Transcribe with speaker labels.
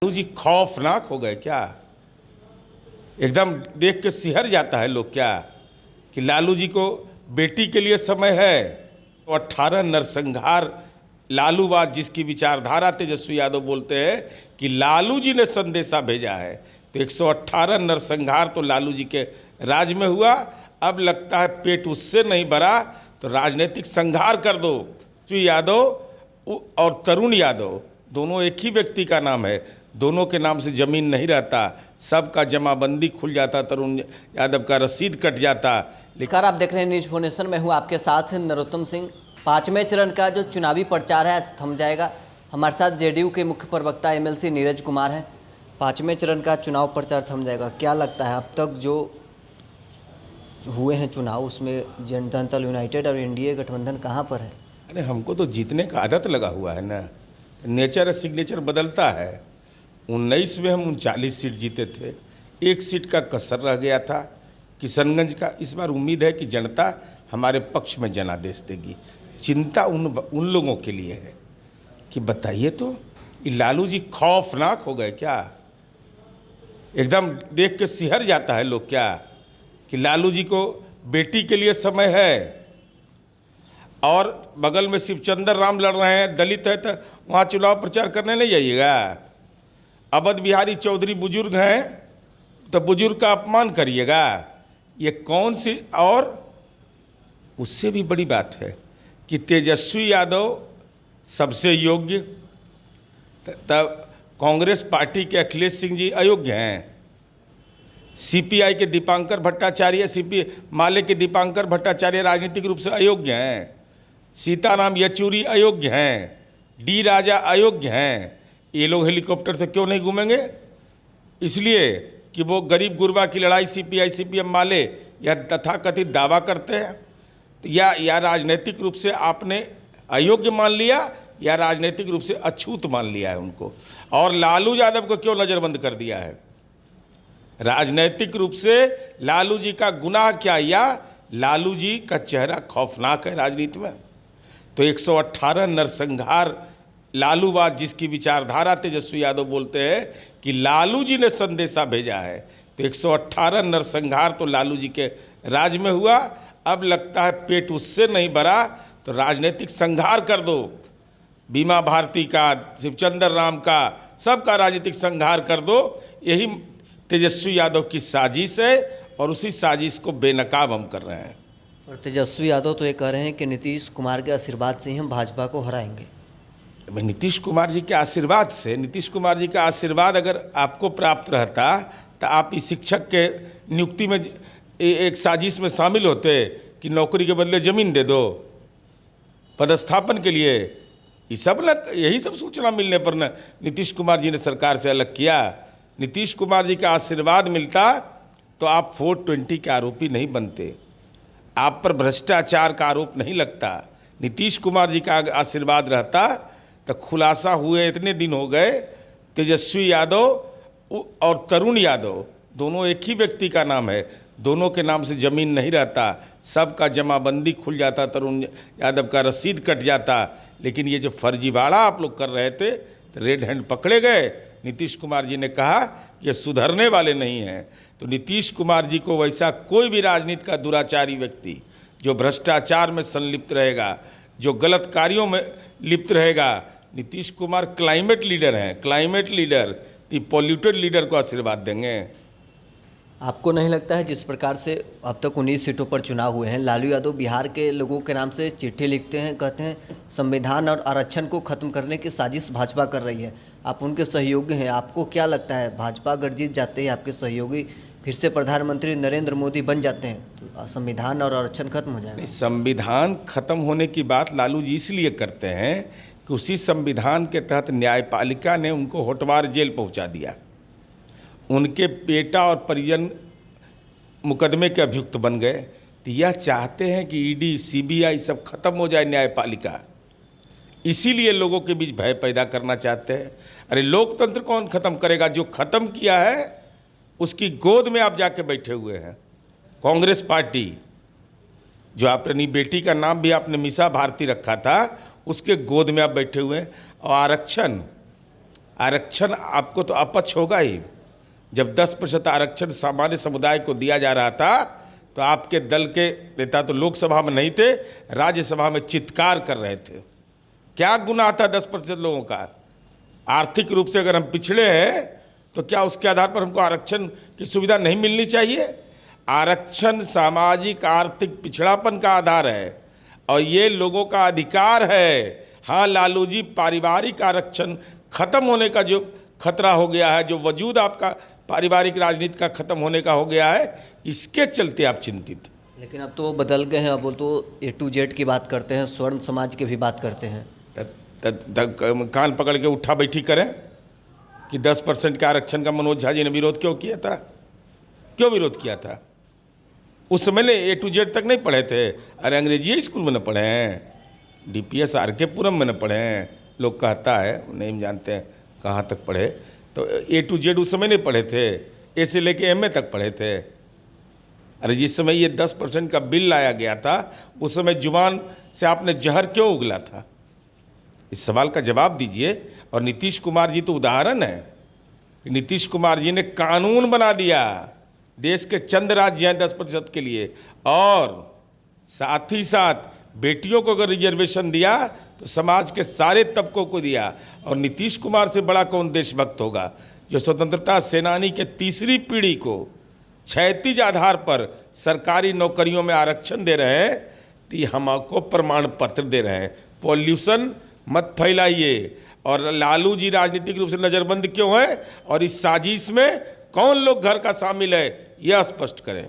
Speaker 1: लालू जी खौफनाक हो गए क्या? एकदम देख के सिहर जाता है लोग क्या कि लालू जी को बेटी के लिए समय है। तो 18 नरसंहार लालूवाद जिसकी विचारधारा तेजस्वी यादव बोलते हैं कि लालू जी ने संदेशा भेजा है, तो 118 नरसंहार तो लालू जी के राज में हुआ। अब लगता है पेट उससे नहीं भरा तो राजनीतिक संहार कर दो। तेजस्वी यादव और तरुण यादव दोनों एक ही व्यक्ति का नाम है, दोनों के नाम से ज़मीन नहीं रहता, सबका जमाबंदी खुल जाता, तरुण यादव का रसीद कट जाता।
Speaker 2: नमस्कार, आप देख रहे हैं न्यूज भुवनेश्वर। मैं हूं आपके साथ नरोत्तम सिंह। 5वें चरण का जो चुनावी प्रचार है आज थम जाएगा। हमारे साथ जेडीयू के मुख्य प्रवक्ता एमएलसी नीरज कुमार हैं। 5वें चरण का चुनाव प्रचार थम जाएगा, क्या लगता है अब तक जो हुए हैं चुनाव उसमें जनता दल यूनाइटेड और एनडीए गठबंधन कहाँ पर है?
Speaker 1: अरे हमको तो जीतने का आदत लगा हुआ है ना, नेचर सिग्नेचर बदलता है। 19 में हम 39 सीट जीते थे, 1 सीट का कसर रह गया था किशनगंज का। इस बार उम्मीद है कि जनता हमारे पक्ष में जनादेश देगी। चिंता उन लोगों के लिए है कि बताइए तो ये लालू जी खौफनाक हो गए क्या? एकदम देख के सिहर जाता है लोग क्या कि लालू जी को बेटी के लिए समय है। और बगल में शिवचंद्र राम लड़ रहे हैं, दलित है, तो वहाँ चुनाव प्रचार करने नहीं जाइएगा। अवध बिहारी चौधरी बुजुर्ग हैं तो बुजुर्ग का अपमान करिएगा, ये कौन सी? और उससे भी बड़ी बात है कि तेजस्वी यादव सबसे योग्य, तब कांग्रेस पार्टी के अखिलेश सिंह जी अयोग्य हैं, सीपीआई के दीपांकर भट्टाचार्य, माले के दीपांकर भट्टाचार्य राजनीतिक रूप से अयोग्य हैं, सीताराम येचुरी अयोग्य हैं, डी राजा अयोग्य हैं। ये लोग हेलीकॉप्टर से क्यों नहीं घूमेंगे? इसलिए कि वो गरीब गुरबा की लड़ाई सीपीआई सीपीएम माले या तथाकथित दावा करते हैं। तो या राजनीतिक रूप से आपने अयोग्य मान लिया या राजनीतिक रूप से अछूत मान लिया है उनको। और लालू यादव को क्यों नज़रबंद कर दिया है? राजनीतिक रूप से लालू जी का गुनाह क्या, या लालू जी का चेहरा खौफनाक है राजनीति में। तो 118 नरसंहार लालूवाद जिसकी विचारधारा तेजस्वी यादव बोलते हैं कि लालू जी ने संदेशा भेजा है, तो 118 नरसंहार तो लालू जी के राज में हुआ। अब लगता है पेट उससे नहीं भरा तो राजनीतिक संहार कर दो। बीमा भारती का, शिवचंद्र राम का, सबका राजनीतिक संहार कर दो। यही तेजस्वी यादव की साजिश है और उसी साजिश को बेनकाब हम कर रहे हैं।
Speaker 2: और तेजस्वी यादव तो ये कह रहे हैं कि नीतीश कुमार के आशीर्वाद से ही हम भाजपा को हराएंगे।
Speaker 1: नीतीश कुमार जी के आशीर्वाद से, नीतीश कुमार जी का आशीर्वाद अगर आपको प्राप्त रहता तो आप इस शिक्षक के नियुक्ति में एक साजिश में शामिल होते कि नौकरी के बदले ज़मीन दे दो पदस्थापन के लिए। यही सब सूचना मिलने पर न नीतीश कुमार जी ने सरकार से अलग किया। नीतीश कुमार जी का आशीर्वाद मिलता तो आप 420 के आरोपी नहीं बनते, आप पर भ्रष्टाचार का आरोप नहीं लगता। नीतीश कुमार जी का आशीर्वाद रहता तो खुलासा हुए इतने दिन हो गए, तेजस्वी यादव और तरुण यादव दोनों एक ही व्यक्ति का नाम है, दोनों के नाम से ज़मीन नहीं रहता, सबका जमाबंदी खुल जाता, तरुण यादव का रसीद कट जाता। लेकिन ये जो फर्जीवाड़ा आप लोग कर रहे थे तो रेड हैंड पकड़े गए। नीतीश कुमार जी ने कहा कि ये सुधरने वाले नहीं हैं। तो नीतीश कुमार जी को वैसा कोई भी राजनीति का दुराचारी व्यक्ति जो भ्रष्टाचार में संलिप्त रहेगा, जो गलत कार्यों में लिप्त रहेगा, नीतीश कुमार क्लाइमेट लीडर हैं, क्लाइमेट लीडर, पॉल्यूटेड लीडर को आशीर्वाद देंगे।
Speaker 2: आपको नहीं लगता है जिस प्रकार से अब तक 19 सीटों पर चुनाव हुए हैं, लालू यादव बिहार के लोगों के नाम से चिट्ठी लिखते हैं, कहते हैं संविधान और आरक्षण को खत्म करने की साजिश भाजपा कर रही है, आप उनके सहयोगी हैं। आपको क्या लगता है भाजपा अगर जीत जाते हैं, आपके सहयोगी फिर से प्रधानमंत्री नरेंद्र मोदी बन जाते हैं, तो संविधान और आरक्षण खत्म हो जाएगा?
Speaker 1: संविधान खत्म होने की बात लालू जी इसलिए करते हैं कि उसी संविधान के तहत न्यायपालिका ने उनको होटवार जेल पहुंचा दिया। उनके बेटा और परिजन मुकदमे के अभियुक्त बन गए। तो यह चाहते हैं कि ईडी सीबीआई सब खत्म हो जाए, न्यायपालिका। इसीलिए लोगों के बीच भय पैदा करना चाहते हैं। अरे लोकतंत्र कौन खत्म करेगा? जो खत्म किया है उसकी गोद में आप जाके बैठे हुए हैं। कांग्रेस पार्टी, जो अपनी बेटी का नाम भी आपने मीसा भारती रखा था, उसके गोद में आप बैठे हुए हैं। और आरक्षण आरक्षण आपको तो अपच होगा ही। जब 10% आरक्षण सामान्य समुदाय को दिया जा रहा था तो आपके दल के नेता तो लोकसभा में नहीं थे, राज्यसभा में चित्कार कर रहे थे। क्या गुनाह था 10% लोगों का? आर्थिक रूप से अगर हम पिछड़े हैं तो क्या उसके आधार पर हमको आरक्षण की सुविधा नहीं मिलनी चाहिए? आरक्षण सामाजिक आर्थिक पिछड़ापन का आधार है और ये लोगों का अधिकार है। हाँ लालू जी, पारिवारिक आरक्षण खत्म होने का जो खतरा हो गया है, जो वजूद आपका पारिवारिक राजनीति का खत्म होने का हो गया है, इसके चलते आप चिंतित।
Speaker 2: लेकिन अब तो बदल गए हैं, अब वो तो A to Z की बात करते हैं, स्वर्ण समाज की भी बात करते हैं।
Speaker 1: कान पकड़ के उठा बैठी करें कि 10% के आरक्षण का मनोज झा जी ने विरोध क्यों किया था? क्यों विरोध किया था? उस समय ने A to Z तक नहीं पढ़े थे। अरे अंग्रेजी स्कूल में न पढ़े हैं, DPS RK पुरम में न पढ़े हैं। लोग कहता है, नहीं जानते हैं कहाँ तक पढ़े। तो A to Z उस समय नहीं पढ़े थे, A से लेके MA तक पढ़े थे। अरे जिस समय ये 10% का बिल लाया गया था, उस समय जुबान से आपने जहर क्यों उगला था? इस सवाल का जवाब दीजिए। और नीतीश कुमार जी तो उदाहरण है। नीतीश कुमार जी ने कानून बना दिया, देश के चंद राज्य हैं 10% के लिए, और साथ ही साथ बेटियों को अगर रिजर्वेशन दिया तो समाज के सारे तबकों को दिया। और नीतीश कुमार से बड़ा कौन देशभक्त होगा जो स्वतंत्रता सेनानी के तीसरी पीढ़ी को क्षैतिज आधार पर सरकारी नौकरियों में आरक्षण दे रहे हैं, तो हम आपको प्रमाण पत्र दे रहे हैं। पॉल्यूशन मत फैलाइए। और लालू जी राजनीतिक रूप से नज़रबंद क्यों है और इस साजिश में कौन लोग घर का शामिल है, यह स्पष्ट करें।